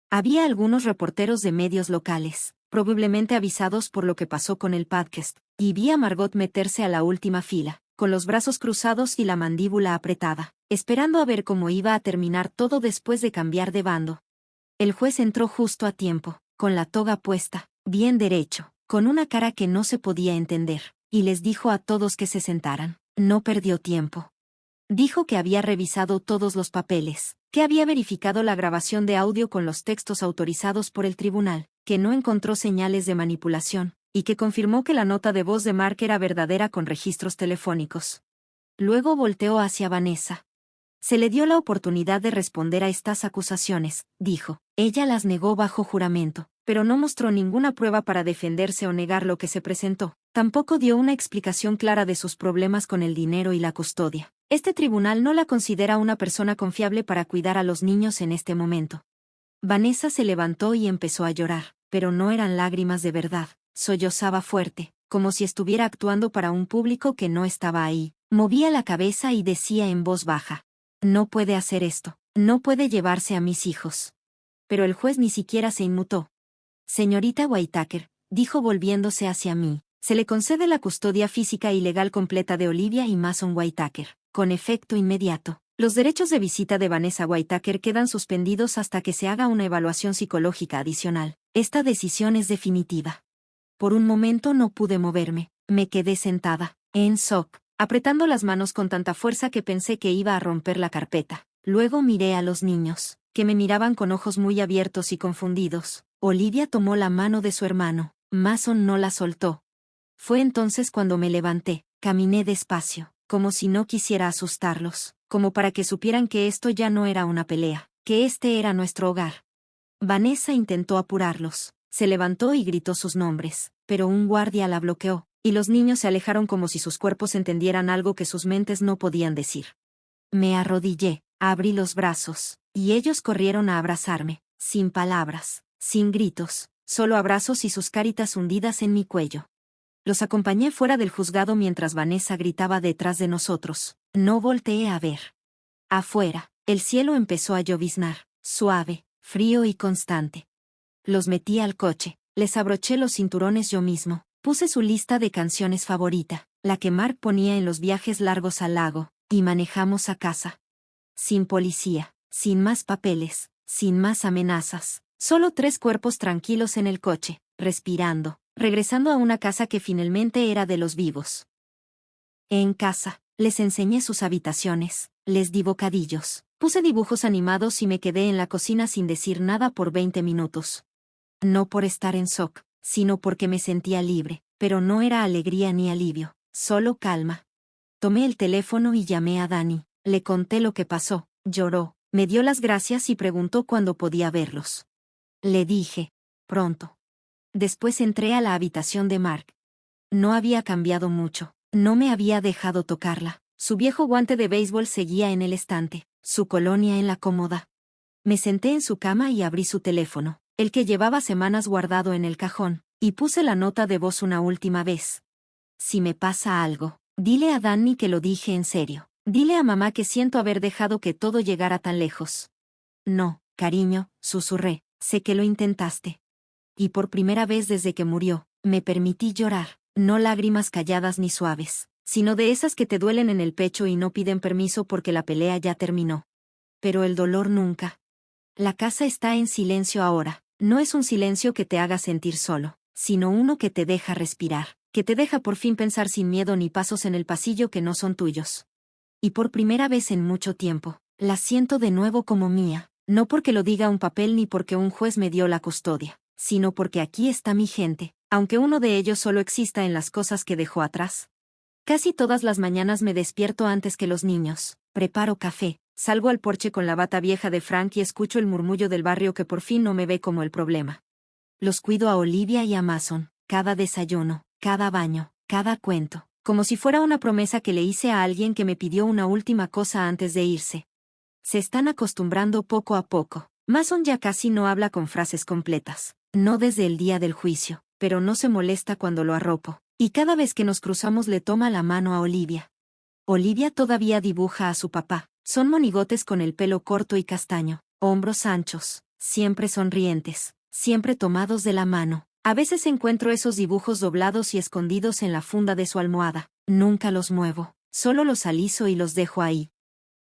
Había algunos reporteros de medios locales, probablemente avisados por lo que pasó con el podcast, y vi a Margot meterse a la última fila, con los brazos cruzados y la mandíbula apretada, esperando a ver cómo iba a terminar todo después de cambiar de bando. El juez entró justo a tiempo, con la toga puesta, bien derecho, con una cara que no se podía entender, y les dijo a todos que se sentaran. No perdió tiempo. Dijo que había revisado todos los papeles, que había verificado la grabación de audio con los textos autorizados por el tribunal, que no encontró señales de manipulación, y que confirmó que la nota de voz de Mark era verdadera con registros telefónicos. Luego volteó hacia Vanessa. Se le dio la oportunidad de responder a estas acusaciones, dijo. Ella las negó bajo juramento, pero no mostró ninguna prueba para defenderse o negar lo que se presentó. Tampoco dio una explicación clara de sus problemas con el dinero y la custodia. Este tribunal no la considera una persona confiable para cuidar a los niños en este momento. Vanessa se levantó y empezó a llorar, pero no eran lágrimas de verdad. Sollozaba fuerte, como si estuviera actuando para un público que no estaba ahí. Movía la cabeza y decía en voz baja. No puede hacer esto, no puede llevarse a mis hijos. Pero el juez ni siquiera se inmutó. Señorita Whitaker, dijo volviéndose hacia mí, se le concede la custodia física y legal completa de Olivia y Mason Whitaker, con efecto inmediato. Los derechos de visita de Vanessa Whitaker quedan suspendidos hasta que se haga una evaluación psicológica adicional. Esta decisión es definitiva. Por un momento no pude moverme, me quedé sentada, en shock, apretando las manos con tanta fuerza que pensé que iba a romper la carpeta. Luego miré a los niños, que me miraban con ojos muy abiertos y confundidos. Olivia tomó la mano de su hermano, Mason no la soltó. Fue entonces cuando me levanté, caminé despacio, como si no quisiera asustarlos, como para que supieran que esto ya no era una pelea, que este era nuestro hogar. Vanessa intentó apurarlos, se levantó y gritó sus nombres, pero un guardia la bloqueó, y los niños se alejaron como si sus cuerpos entendieran algo que sus mentes no podían decir. Me arrodillé, abrí los brazos, y ellos corrieron a abrazarme, sin palabras, sin gritos, solo abrazos y sus caritas hundidas en mi cuello. Los acompañé fuera del juzgado mientras Vanessa gritaba detrás de nosotros. No volteé a ver. Afuera, el cielo empezó a lloviznar, suave, frío y constante. Los metí al coche, les abroché los cinturones yo mismo, puse su lista de canciones favorita, la que Mark ponía en los viajes largos al lago, y manejamos a casa. Sin policía, sin más papeles, sin más amenazas, solo 3 cuerpos tranquilos en el coche, respirando, regresando a una casa que finalmente era de los vivos. En casa, les enseñé sus habitaciones, les di bocadillos, puse dibujos animados y me quedé en la cocina sin decir nada por 20 minutos. No por estar en shock, sino porque me sentía libre, pero no era alegría ni alivio, solo calma. Tomé el teléfono y llamé a Dani, le conté lo que pasó, lloró, me dio las gracias y preguntó cuándo podía verlos. Le dije, pronto. Después entré a la habitación de Mark. No había cambiado mucho, no me había dejado tocarla, su viejo guante de béisbol seguía en el estante, su colonia en la cómoda. Me senté en su cama y abrí su teléfono, el que llevaba semanas guardado en el cajón, y puse la nota de voz una última vez. Si me pasa algo, dile a Danny que lo dije en serio. Dile a mamá que siento haber dejado que todo llegara tan lejos. No, cariño, susurré, sé que lo intentaste. Y por primera vez desde que murió, me permití llorar, no lágrimas calladas ni suaves, sino de esas que te duelen en el pecho y no piden permiso porque la pelea ya terminó. Pero el dolor nunca. La casa está en silencio ahora, no es un silencio que te haga sentir solo, sino uno que te deja respirar, que te deja por fin pensar sin miedo ni pasos en el pasillo que no son tuyos. Y por primera vez en mucho tiempo, la siento de nuevo como mía, no porque lo diga un papel ni porque un juez me dio la custodia, sino porque aquí está mi gente, aunque uno de ellos solo exista en las cosas que dejó atrás. Casi todas las mañanas me despierto antes que los niños, preparo café, salgo al porche con la bata vieja de Frank y escucho el murmullo del barrio que por fin no me ve como el problema. Los cuido a Olivia y a Mason, cada desayuno, cada baño, cada cuento, como si fuera una promesa que le hice a alguien que me pidió una última cosa antes de irse. Se están acostumbrando poco a poco. Mason ya casi no habla con frases completas, no desde el día del juicio, pero no se molesta cuando lo arropo, y cada vez que nos cruzamos le toma la mano a Olivia. Olivia todavía dibuja a su papá, son monigotes con el pelo corto y castaño, hombros anchos, siempre sonrientes, siempre tomados de la mano. A veces encuentro esos dibujos doblados y escondidos en la funda de su almohada, nunca los muevo, solo los aliso y los dejo ahí.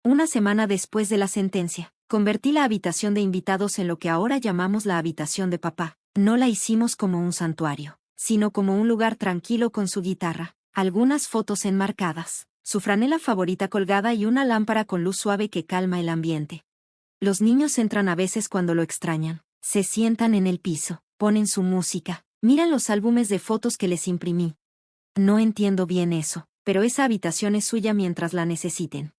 Una semana después de la sentencia, convertí la habitación de invitados en lo que ahora llamamos la habitación de papá. No la hicimos como un santuario, sino como un lugar tranquilo con su guitarra, algunas fotos enmarcadas, su franela favorita colgada y una lámpara con luz suave que calma el ambiente. Los niños entran a veces cuando lo extrañan, se sientan en el piso, ponen su música, miran los álbumes de fotos que les imprimí. No entiendo bien eso, pero esa habitación es suya mientras la necesiten.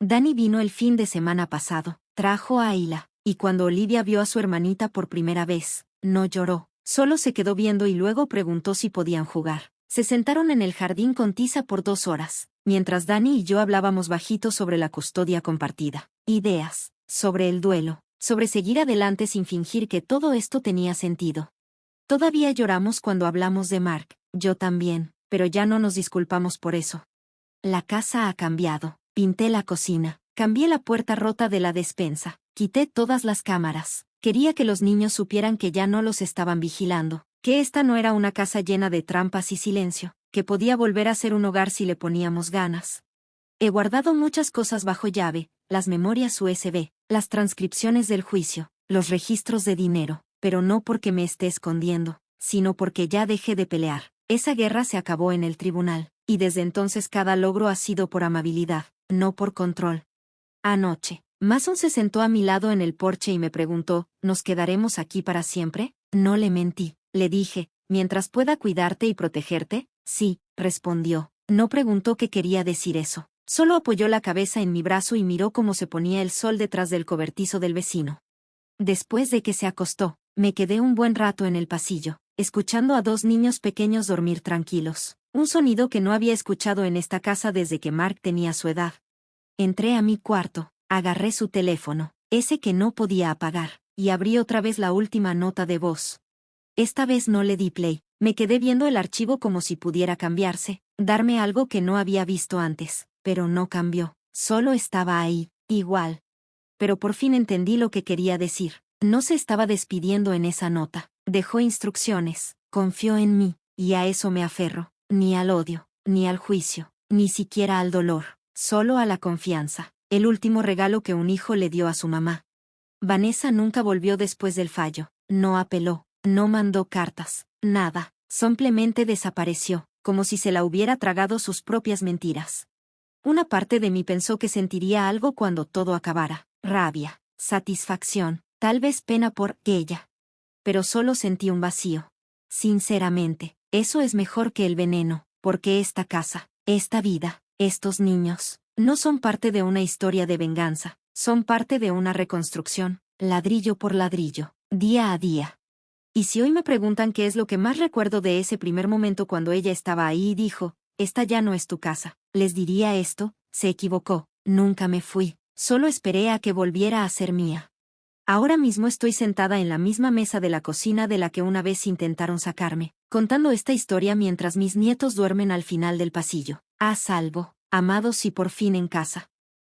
Dani vino el fin de semana pasado, trajo a Ayla, y cuando Olivia vio a su hermanita por primera vez, no lloró, solo se quedó viendo y luego preguntó si podían jugar. Se sentaron en el jardín con tiza por 2 horas, mientras Dani y yo hablábamos bajito sobre la custodia compartida, ideas, sobre el duelo, sobre seguir adelante sin fingir que todo esto tenía sentido. Todavía lloramos cuando hablamos de Mark, yo también, pero ya no nos disculpamos por eso. La casa ha cambiado. Pinté la cocina, cambié la puerta rota de la despensa, quité todas las cámaras. Quería que los niños supieran que ya no los estaban vigilando, que esta no era una casa llena de trampas y silencio, que podía volver a ser un hogar si le poníamos ganas. He guardado muchas cosas bajo llave, las memorias USB, las transcripciones del juicio, los registros de dinero, pero no porque me esté escondiendo, sino porque ya dejé de pelear. Esa guerra se acabó en el tribunal, y desde entonces cada logro ha sido por amabilidad, no por control. Anoche, Mason se sentó a mi lado en el porche y me preguntó, ¿nos quedaremos aquí para siempre? No le mentí, le dije, mientras pueda cuidarte y protegerte. Sí, respondió. No preguntó qué quería decir eso. Solo apoyó la cabeza en mi brazo y miró cómo se ponía el sol detrás del cobertizo del vecino. Después de que se acostó, me quedé un buen rato en el pasillo, escuchando a 2 niños pequeños dormir tranquilos, un sonido que no había escuchado en esta casa desde que Mark tenía su edad. Entré a mi cuarto, agarré su teléfono, ese que no podía apagar, y abrí otra vez la última nota de voz. Esta vez no le di play, me quedé viendo el archivo como si pudiera cambiarse, darme algo que no había visto antes, pero no cambió, solo estaba ahí, igual. Pero por fin entendí lo que quería decir. No se estaba despidiendo en esa nota, dejó instrucciones, confió en mí, y a eso me aferro, ni al odio, ni al juicio, ni siquiera al dolor, solo a la confianza, el último regalo que un hijo le dio a su mamá. Vanessa nunca volvió después del fallo, no apeló, no mandó cartas, nada, simplemente desapareció, como si se la hubiera tragado sus propias mentiras. Una parte de mí pensó que sentiría algo cuando todo acabara, rabia, satisfacción, tal vez pena por ella. Pero solo sentí un vacío. Sinceramente, eso es mejor que el veneno, porque esta casa, esta vida, estos niños, no son parte de una historia de venganza, son parte de una reconstrucción, ladrillo por ladrillo, día a día. Y si hoy me preguntan qué es lo que más recuerdo de ese primer momento cuando ella estaba ahí y dijo, esta ya no es tu casa, les diría esto, se equivocó, nunca me fui, solo esperé a que volviera a ser mía. Ahora mismo estoy sentada en la misma mesa de la cocina de la que una vez intentaron sacarme, contando esta historia mientras mis nietos duermen al final del pasillo, a salvo, amados y por fin en casa.